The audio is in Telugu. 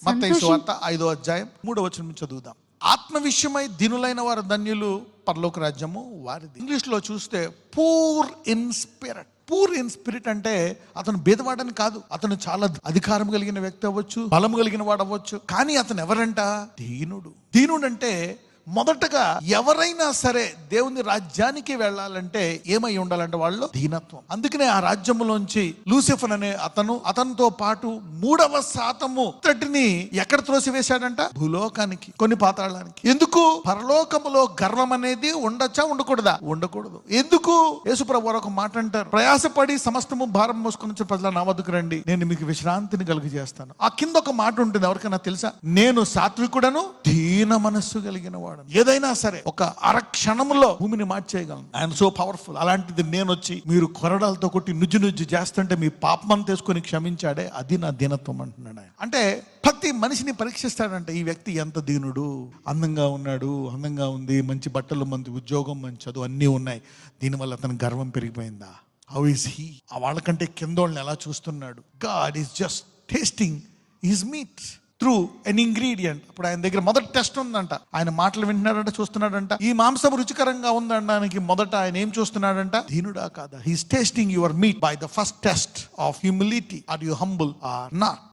మత్తయి సువార్త 5వ అధ్యాయం 3వ వచనం నుంచి చదువుదాం. ఆత్మ విషయమై దీనులైన వారు ధన్యులు, పరలోక రాజ్యము వారిది. ఇంగ్లీష్ లో చూస్తే poor in spirit. Poor in spirit అంటే అతను బీదవాడని కాదు, అతను చాలా అధికారం కలిగిన వ్యక్తి అవ్వచ్చు, బలం కలిగిన వాడు అవ్వచ్చు, కానీ అతను ఎవరంట? దీనుడు. దీనుడు అంటే మొదటగా ఎవరైనా సరే దేవుని రాజ్యానికి వెళ్ళాలంటే ఏమై ఉండాలంటే వాళ్ళు దీనత్వం. అందుకనే ఆ రాజ్యంలోంచి లూసిఫర్ అనే అతనితో పాటు 3వ శాతము అంతటిని ఎక్కడ త్రోసివేశాడంట? భూలోకానికి, కొన్ని పాతాళానికి. ఎందుకు? పరలోకములో గర్వం అనేది ఉండొచ్చా, ఉండకూడదా? ఉండకూడదు. ఎందుకు? యేసుప్రభు వారు ఒక మాట అంటారు, ప్రయాసపడి సమస్తము భారం మోసుకొని వచ్చిన ప్రజల నా వద్దకు రండి, నేను మీకు విశ్రాంతిని కలుగజేస్తాను. ఆ కింద ఒక మాట ఉంటుంది, ఎవరికైనా తెలుసా? నేను సాత్వికుడను, దీన మనస్సు కలిగిన వాడు. ఏదైనా సరే ఒక అరక్షణంలో భూమిని మార్చేయగలను. I'm so powerful. అలాంటిది నేను వచ్చి మీరు కొరడాలతో కొట్టి నుజ్జు చేస్తుంటే మీ పాపం తీసుకొని క్షమించాడే, అది నా దీనత్వం అంటున్నాడు ఆయన. అంటే ప్రతి మనిషిని పరీక్షిస్తాడంటే ఈ వ్యక్తి ఎంత దీనుడు. అందంగా ఉన్నాడు, అందంగా ఉంది, మంచి బట్టలు, మంచి ఉద్యోగం, మంచి చదువు అన్నీ ఉన్నాయి, దీనివల్ల అతని గర్వం పెరిగిపోయిందా? How is he? ఆ వాళ్ళకంటే కిందోళ్ళని ఎలా చూస్తున్నాడు? God is just tasting his meat through an ingredient. అప్పుడు ఆయన దగ్గర మొదటి టెస్ట్ ఉందంట. ఆయన మాటలు వింటున్నాడంట, చూస్తున్నాడంట. ఈ మాంసం రుచికరంగా ఉందనడానికి మొదట ఆయన ఏం చూస్తున్నాడంట? దీనుడా కాదా? He's tasting your meat by the first test of humility. Are you humble or not?